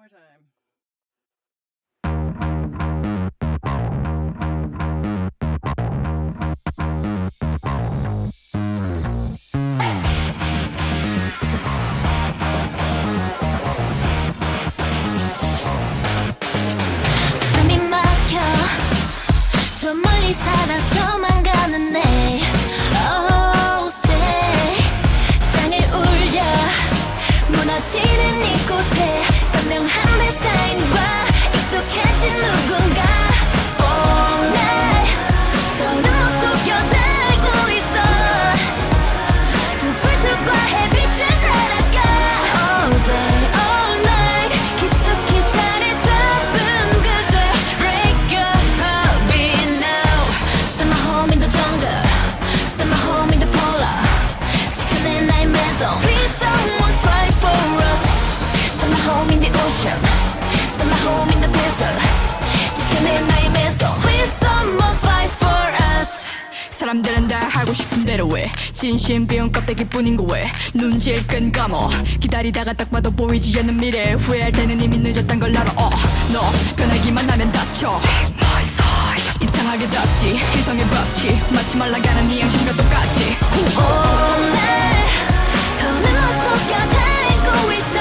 more time. 숨이 막혀 저 멀리 사라져만 가는데 Oh stay 땅을 울려 무너지는 이곳에 선명한 데사인과 익숙해진 누군가 All night 더는 못 속여들고 있어 숲을 뚫고 햇빛을 따라가 All day all night 깊숙이 자리 잡은 그대 Break your heartbeat now Send my home in the jungle Send my home in the polar 지켜낸 나의 maison Please someone fight for us Send my home in the ocean Send my home in the desert 지켜낸 나의 maison Please someone fight for us 사람들은 다 하고 싶은 대로 해 진심 비운 껍데기뿐인 거 왜 눈질끈 감어 기다리다가 딱 봐도 보이지 않는 미래 후회할 때는 이미 늦었단 걸 알아 너 변하기만 하면 다쳐 이상하게 덥지 희성의 법칙 마치 말라가는 네 양심과 똑같이 All night 더는 못 속여들고 있어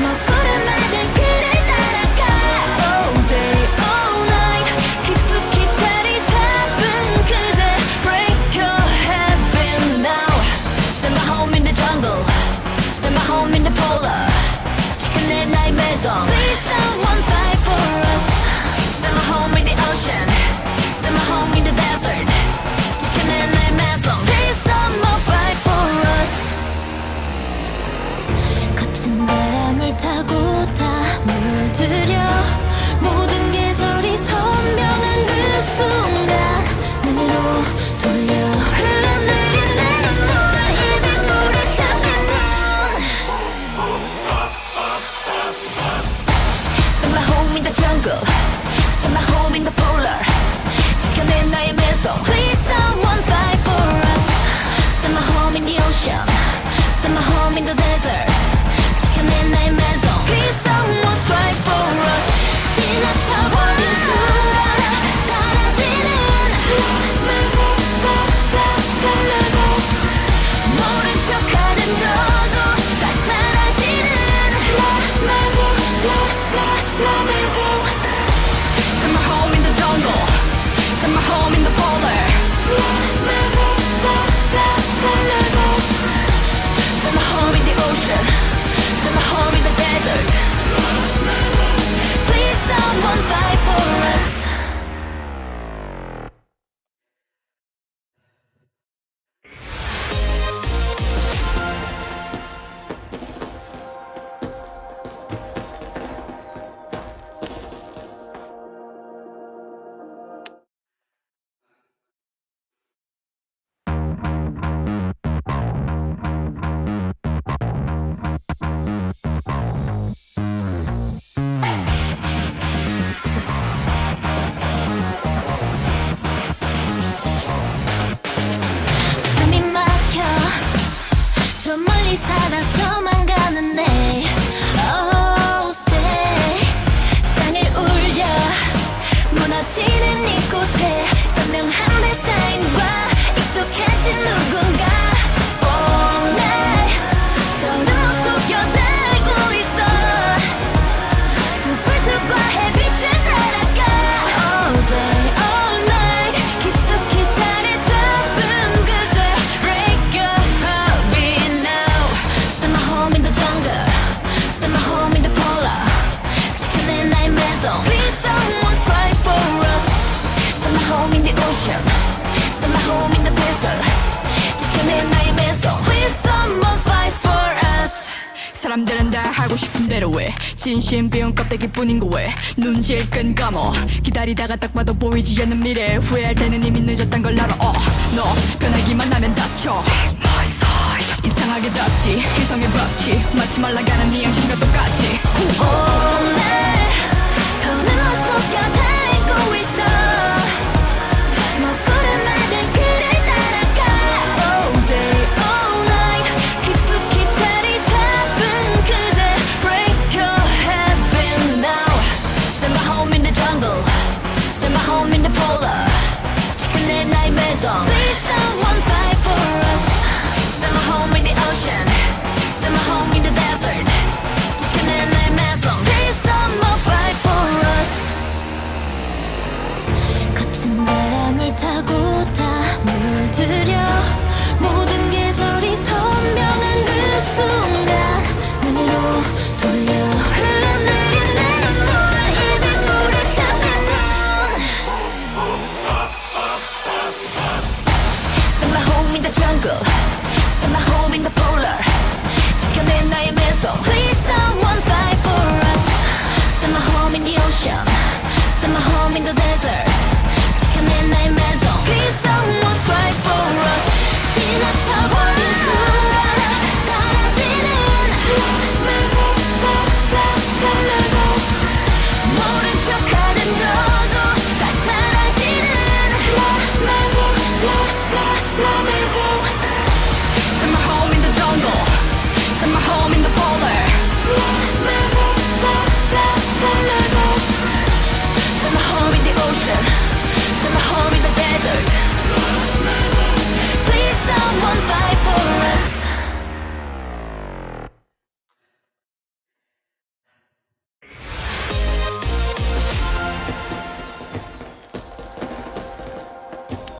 먹구름만은 그를 따라가 All day all night 깊숙이 자리 잡은 그대 Break your habit now Send my home in the jungle Send my home in the polar 지켜낸 나의 maison Please someone fight for us Send my home in the ocean Send my home in the desert 지켜낸 나의 maison Please someone fight for us 거친 바람을 타고 다 물들여 모든 계절이 선명한 그 순간 내게로 돌려 흘러내린 내 눈물 이 빗물을 잡는 눈 Send my home in the jungle Send my home in the polar 지켜낸 나의 maison Please someone fight for us Send my home in the ocean Send my home in the desert 지켜낸 나의 maison Please someone fight for us 지나쳐버린 순간 사라지는 maison 달라져 모른 척하는 너도 다 사라지는 maison maison Send my home in the jungle Send my home in the polar maison 달라져 Send my home in the ocean Send my home in the desert Please someone fight for us 숨이 막혀 저 멀리 사라져만 가는데 Oh stay 땅을 울려 무너지는 이곳에 선명한 데사인과 익숙해진 누군가 All night 더는 못 속여들고 있어 숲을 뚫고 햇빛을 따라가 All day all night 깊숙이 자리 잡은 그대 Break your heartbeat now Send my home in the jungle Send my home in the polar 지켜낸 나의 maison Please someone fight for us Send my home in the ocean Send my home in the desert 지켜낸 나의 maison Please someone fight for us 사람들은 다 하고 싶은 대로 해 진심 비운 껍데기뿐인 거 왜 눈질끈 감어 기다리다가 딱 봐도 보이지 않는 미래 후회할 때는 이미 늦었단 걸 알아 너 변하기만 하면 다쳐 이상하게 덥지 희성의 법칙 마치 말라가는 네 양심과 똑같이 All